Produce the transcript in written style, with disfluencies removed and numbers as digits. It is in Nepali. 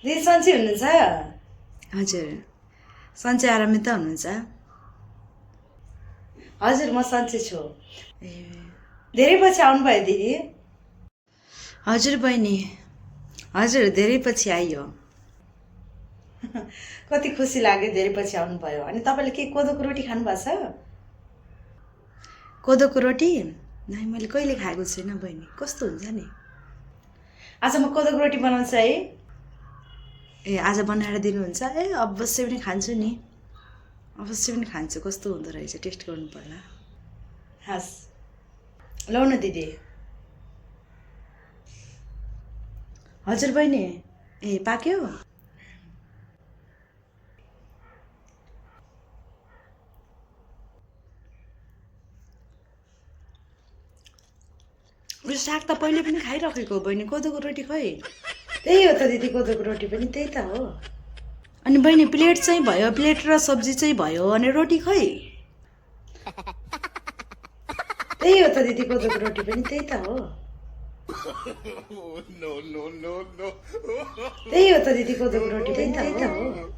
दिदी सन्चै हुनुहुन्छ? हजुर सन्चै आरामै त हुनुहुन्छ? हजुर म सन्चै छु। ए धेरै पछि आउनुभयो दिदी। हजुर बहिनी, हजुर धेरै पछि आइयो। कति खुसी लाग्यो धेरै पछि आउनुभयो। अनि तपाईँले के कोदोको रोटी खानुभएको छ? कोदोको रोटी नै मैले कहिले खाएको छैन बहिनी, कस्तो हुन्छ नि? आज म कोदोको रोटी बनाउँछु है। ए आज बनाएर दिनुहुन्छ? ए अवश्य पनि खान्छु नि, अवश्य पनि खान्छु। कस्तो हुँदो रहेछ टेस्ट गर्नु पर्ला। हस् लौ न दिदी। हजुर बहिनी, ए पाक्यो? यो साग त पहिले पनि खाइराखेको हो बहिनी, कोदोको रोटी खोइ। त्यही हो त दिदी, कोदोको रोटी पनि त्यही त हो। अनि बहिनी प्लेट चाहिँ भयो, प्लेट र सब्जी चाहिँ भयो, अनि रोटी खोइ? त्यही हो त दिदी, कोदोको रोटी पनि त्यही त हो। त्यही हो त दिदी, कोदोको रोटी पनि त्यही त हो।